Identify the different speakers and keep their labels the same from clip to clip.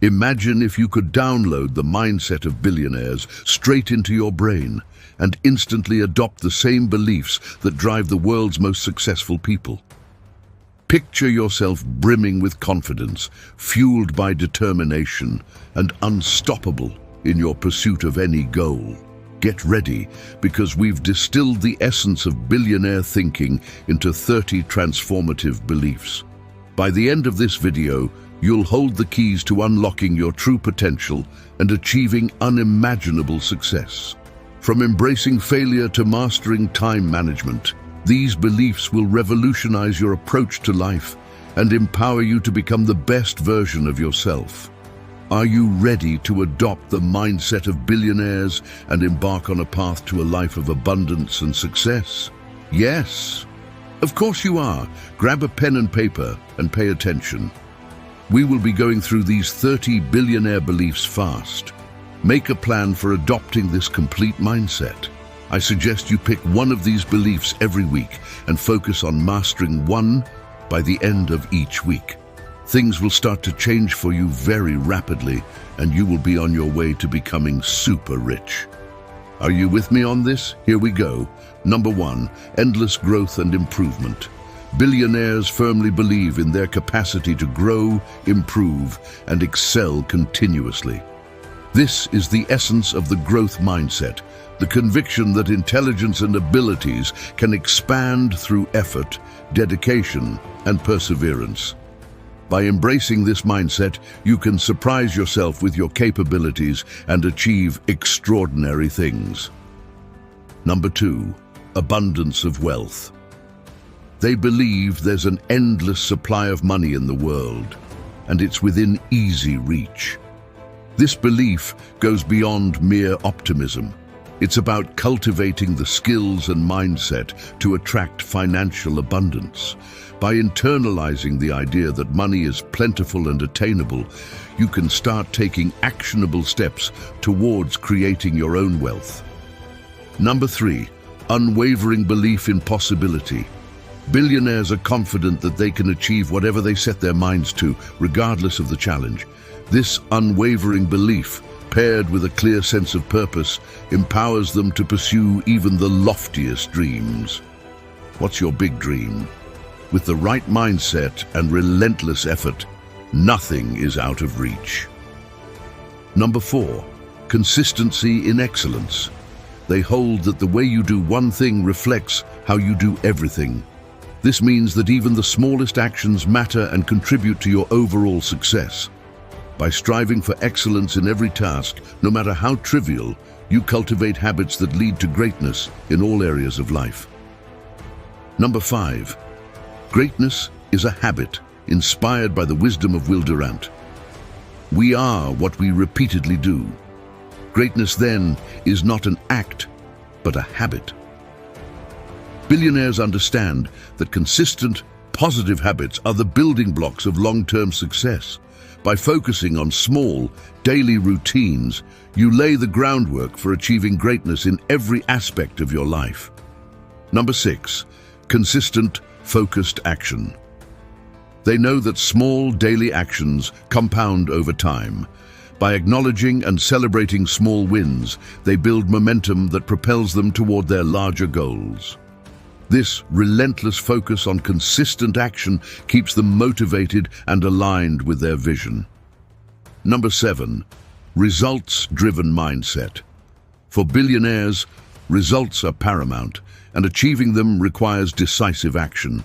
Speaker 1: Imagine if you could download the mindset of billionaires straight into your brain and instantly adopt the same beliefs that drive the world's most successful people. Picture yourself brimming with confidence, fueled by determination, and unstoppable in your pursuit of any goal. Get ready, because we've distilled the essence of billionaire thinking into 30 transformative beliefs. By the end of this video, you'll hold the keys to unlocking your true potential and achieving unimaginable success. From embracing failure to mastering time management, these beliefs will revolutionize your approach to life and empower you to become the best version of yourself. Are you ready to adopt the mindset of billionaires and embark on a path to a life of abundance and success? Yes, of course you are. Grab a pen and paper and pay attention. We will be going through these 30 billionaire beliefs fast. Make a plan for adopting this complete mindset. I suggest you pick one of these beliefs every week and focus on mastering one by the end of each week. Things will start to change for you very rapidly, and you will be on your way to becoming super rich. Are you with me on this? Here we go. Number 1, endless growth and improvement. Billionaires firmly believe in their capacity to grow, improve, and excel continuously. This is the essence of the growth mindset, the conviction that intelligence and abilities can expand through effort, dedication, and perseverance. By embracing this mindset, you can surprise yourself with your capabilities and achieve extraordinary things. Number 2, abundance of wealth. They believe there's an endless supply of money in the world, and it's within easy reach. This belief goes beyond mere optimism. It's about cultivating the skills and mindset to attract financial abundance. By internalizing the idea that money is plentiful and attainable, you can start taking actionable steps towards creating your own wealth. Number 3, unwavering belief in possibility. Billionaires are confident that they can achieve whatever they set their minds to, regardless of the challenge. This unwavering belief, paired with a clear sense of purpose, empowers them to pursue even the loftiest dreams. What's your big dream? With the right mindset and relentless effort, nothing is out of reach. Number 4, consistency in excellence. They hold that the way you do one thing reflects how you do everything. This means that even the smallest actions matter and contribute to your overall success. By striving for excellence in every task, no matter how trivial, you cultivate habits that lead to greatness in all areas of life. Number 5, greatness is a habit inspired by the wisdom of Will Durant. We are what we repeatedly do. Greatness, then, is not an act, but a habit. Billionaires understand that consistent, positive habits are the building blocks of long-term success. By focusing on small, daily routines, you lay the groundwork for achieving greatness in every aspect of your life. Number 6, consistent, focused action. They know that small, daily actions compound over time. By acknowledging and celebrating small wins, they build momentum that propels them toward their larger goals. This relentless focus on consistent action keeps them motivated and aligned with their vision. Number 7, results-driven mindset. For billionaires, results are paramount, and achieving them requires decisive action.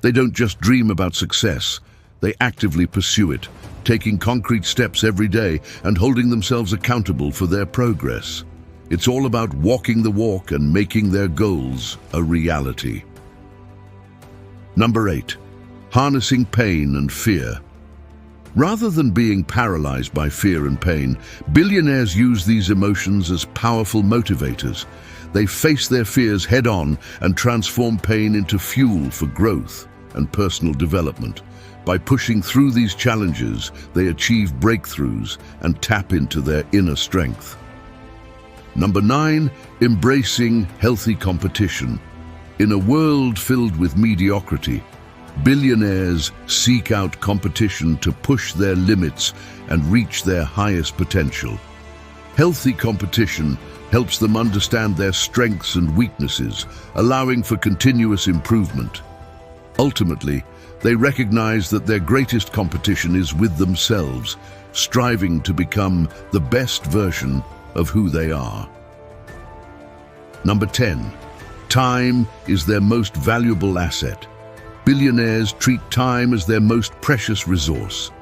Speaker 1: They don't just dream about success, they actively pursue it, taking concrete steps every day and holding themselves accountable for their progress. It's all about walking the walk and making their goals a reality. Number 8, harnessing pain and fear. Rather than being paralyzed by fear and pain, billionaires use these emotions as powerful motivators. They face their fears head-on and transform pain into fuel for growth and personal development. By pushing through these challenges, they achieve breakthroughs and tap into their inner strength. Number 9, embracing healthy competition. In a world filled with mediocrity, Billionaires seek out competition to push their limits and reach their highest potential. Healthy competition helps them understand their strengths and weaknesses, allowing for continuous improvement. Ultimately, they recognize that their greatest competition is with themselves, striving to become the best version of who they are. Number 10. Time is their most valuable asset. Billionaires treat time as their most precious resource.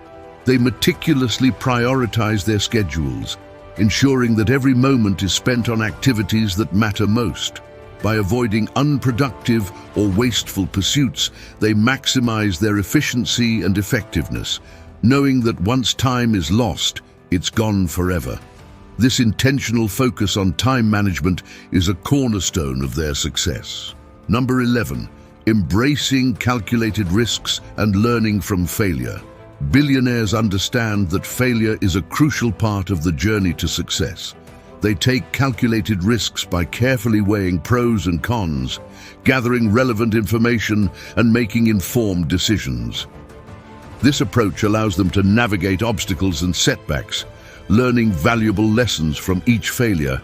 Speaker 1: They meticulously prioritize their schedules, ensuring that every moment is spent on activities that matter most. By avoiding unproductive or wasteful pursuits, they maximize their efficiency and effectiveness, knowing that once time is lost, it's gone forever. This intentional focus on time management is a cornerstone of their success. Number 11. Embracing calculated risks and learning from failure. Billionaires understand that failure is a crucial part of the journey to success. They take calculated risks by carefully weighing pros and cons, gathering relevant information, and making informed decisions. This approach allows them to navigate obstacles and setbacks, learning valuable lessons from each failure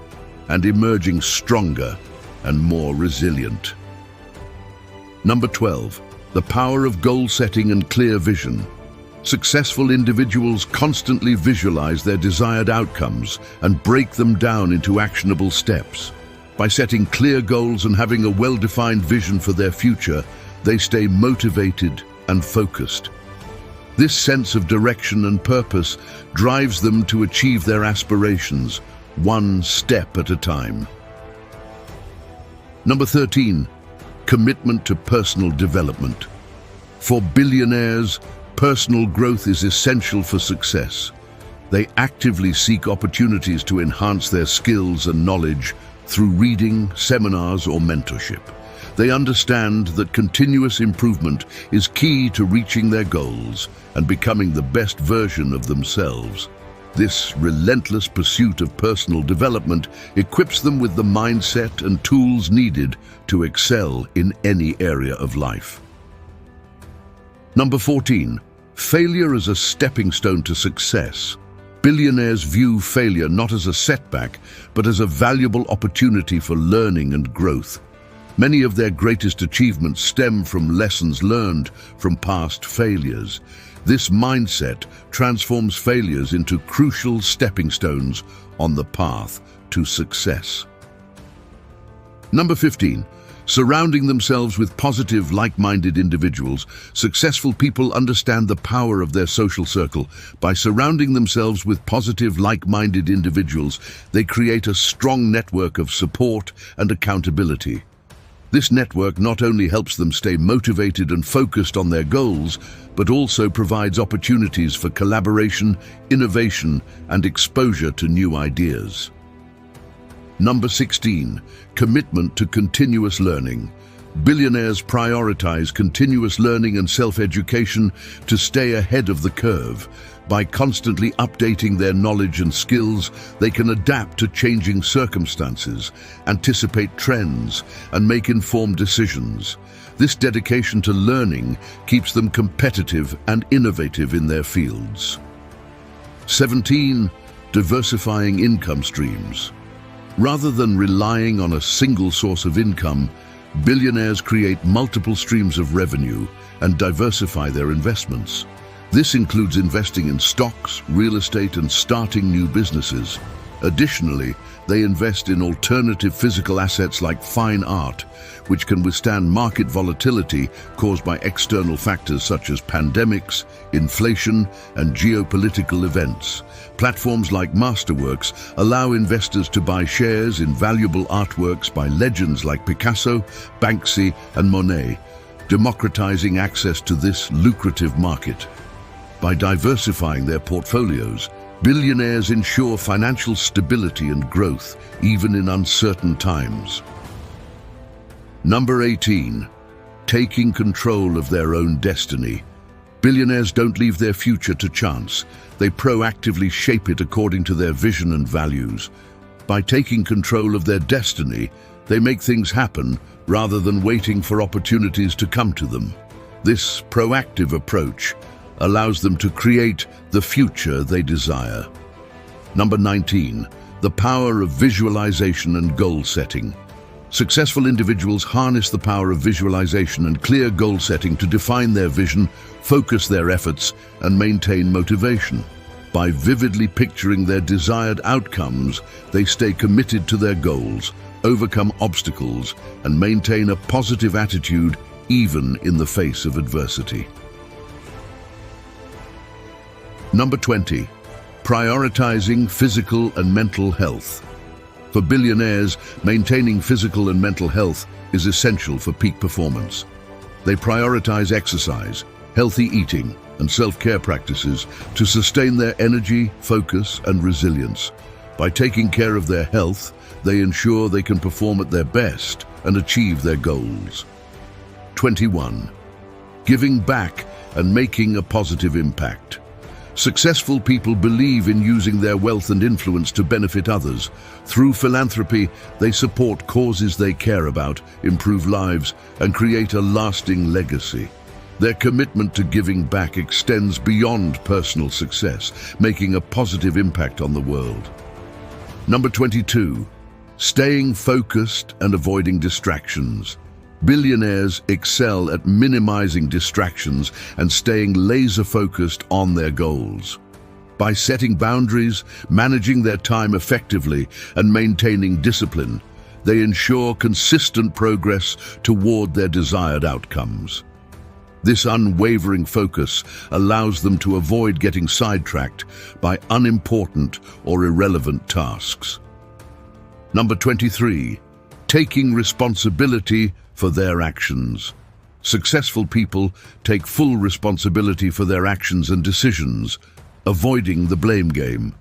Speaker 1: and emerging stronger and more resilient. Number 12. The power of goal setting and clear vision. Successful individuals constantly visualize their desired outcomes and break them down into actionable steps. By setting clear goals and having a well-defined vision for their future, they stay motivated and focused. This sense of direction and purpose drives them to achieve their aspirations, one step at a time. Number 13. Commitment to personal development. For billionaires, personal growth is essential for success. They actively seek opportunities to enhance their skills and knowledge through reading, seminars, or mentorship. They understand that continuous improvement is key to reaching their goals and becoming the best version of themselves. This relentless pursuit of personal development equips them with the mindset and tools needed to excel in any area of life. Number 14. Failure as a stepping stone to success. Billionaires view failure not as a setback, but as a valuable opportunity for learning and growth. Many of their greatest achievements stem from lessons learned from past failures. This mindset transforms failures into crucial stepping stones on the path to success. Number 15. Surrounding themselves with positive, like-minded individuals. Successful people understand the power of their social circle. By surrounding themselves with positive, like-minded individuals, they create a strong network of support and accountability. This network not only helps them stay motivated and focused on their goals, but also provides opportunities for collaboration, innovation, and exposure to new ideas. Number 16. Commitment to continuous learning. Billionaires prioritize continuous learning and self-education to stay ahead of the curve. By constantly updating their knowledge and skills, they can adapt to changing circumstances, anticipate trends, and make informed decisions. This dedication to learning keeps them competitive and innovative in their fields. 17. Diversifying income streams. Rather than relying on a single source of income, billionaires create multiple streams of revenue and diversify their investments. This includes investing in stocks, real estate, and starting new businesses. Additionally, they invest in alternative physical assets like fine art, which can withstand market volatility caused by external factors such as pandemics, inflation, and geopolitical events. Platforms like Masterworks allow investors to buy shares in valuable artworks by legends like Picasso, Banksy, and Monet, democratizing access to this lucrative market. By diversifying their portfolios, billionaires ensure financial stability and growth, even in uncertain times. Number 18. Taking control of their own destiny. Billionaires don't leave their future to chance. They proactively shape it according to their vision and values. By taking control of their destiny, they make things happen rather than waiting for opportunities to come to them. This proactive approach allows them to create the future they desire. Number 19, the power of visualization and goal setting. Successful individuals harness the power of visualization and clear goal setting to define their vision, focus their efforts, and maintain motivation. By vividly picturing their desired outcomes, they stay committed to their goals, overcome obstacles, and maintain a positive attitude even in the face of adversity. Number 20, prioritizing physical and mental health. For billionaires, maintaining physical and mental health is essential for peak performance. They prioritize exercise, healthy eating, and self-care practices to sustain their energy, focus, and resilience. By taking care of their health, they ensure they can perform at their best and achieve their goals. 21. Giving back and making a positive impact. Successful people believe in using their wealth and influence to benefit others. Through philanthropy, they support causes they care about, improve lives, and create a lasting legacy. Their commitment to giving back extends beyond personal success, making a positive impact on the world. Number 22. Staying focused and avoiding distractions. Billionaires excel at minimizing distractions and staying laser-focused on their goals. By setting boundaries, managing their time effectively, and maintaining discipline, they ensure consistent progress toward their desired outcomes. This unwavering focus allows them to avoid getting sidetracked by unimportant or irrelevant tasks. Number 23. Taking responsibility for their actions. Successful people take full responsibility for their actions and decisions, avoiding the blame game.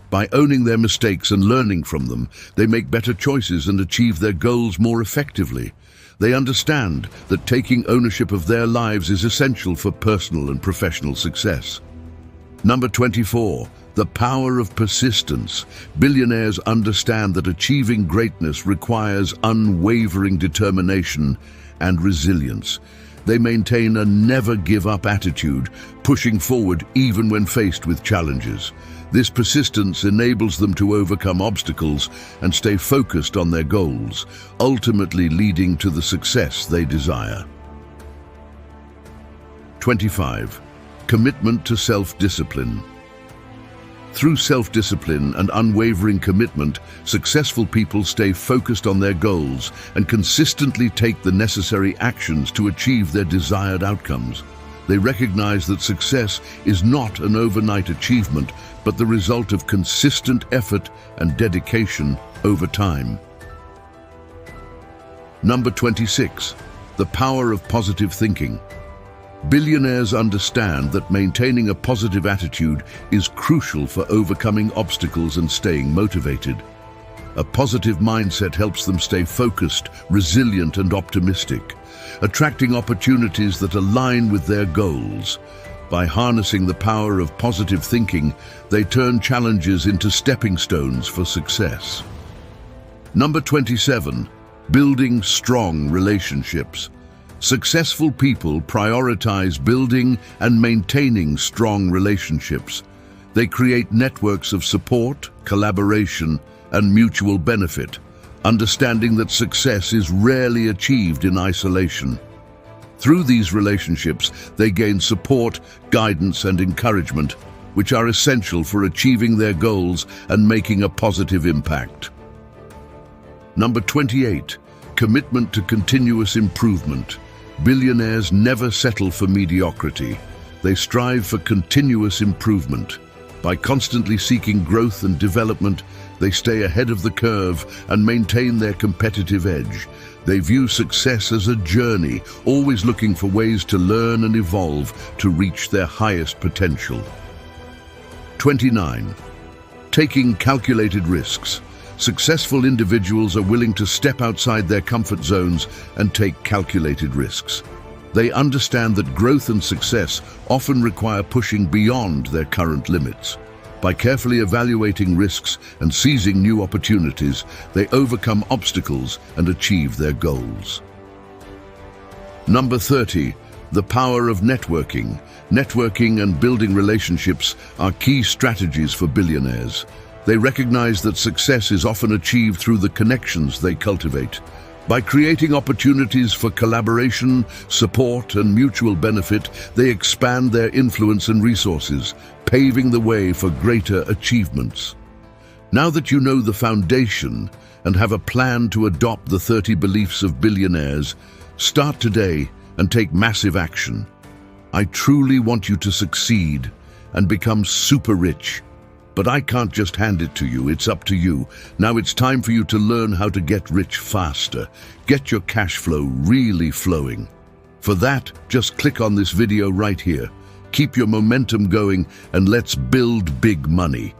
Speaker 1: By owning their mistakes and learning from them, they make better choices and achieve their goals more effectively. They understand that taking ownership of their lives is essential for personal and professional success. Number 24. The power of persistence. Billionaires understand that achieving greatness requires unwavering determination and resilience. They maintain a never-give-up attitude, pushing forward even when faced with challenges. This persistence enables them to overcome obstacles and stay focused on their goals, ultimately leading to the success they desire. 25. Commitment to self-discipline. Through self-discipline and unwavering commitment, successful people stay focused on their goals and consistently take the necessary actions to achieve their desired outcomes. They recognize that success is not an overnight achievement, but the result of consistent effort and dedication over time. Number 26. The power of positive thinking. Billionaires understand that maintaining a positive attitude is crucial for overcoming obstacles and staying motivated. A positive mindset helps them stay focused, resilient, and optimistic, attracting opportunities that align with their goals. By harnessing the power of positive thinking, they turn challenges into stepping stones for success. Number 27. Building strong relationships. Successful people prioritize building and maintaining strong relationships. They create networks of support, collaboration, and mutual benefit, understanding that success is rarely achieved in isolation. Through these relationships, they gain support, guidance, and encouragement, which are essential for achieving their goals and making a positive impact. Number 28. Commitment to continuous improvement. Billionaires never settle for mediocrity. They strive for continuous improvement. By constantly seeking growth and development, they stay ahead of the curve and maintain their competitive edge. They view success as a journey, always looking for ways to learn and evolve to reach their highest potential. 29. Taking calculated risks. Successful individuals are willing to step outside their comfort zones and take calculated risks. They understand that growth and success often require pushing beyond their current limits. By carefully evaluating risks and seizing new opportunities, they overcome obstacles and achieve their goals. Number 30. The power of networking. Networking and building relationships are key strategies for billionaires. They recognize that success is often achieved through the connections they cultivate. By creating opportunities for collaboration, support, and mutual benefit, they expand their influence and resources, paving the way for greater achievements. Now that you know the foundation and have a plan to adopt the 30 beliefs of billionaires, start today and take massive action. I truly want you to succeed and become super rich. But I can't just hand it to you, it's up to you. Now it's time for you to learn how to get rich faster. Get your cash flow really flowing. For that, just click on this video right here. Keep your momentum going and let's build big money.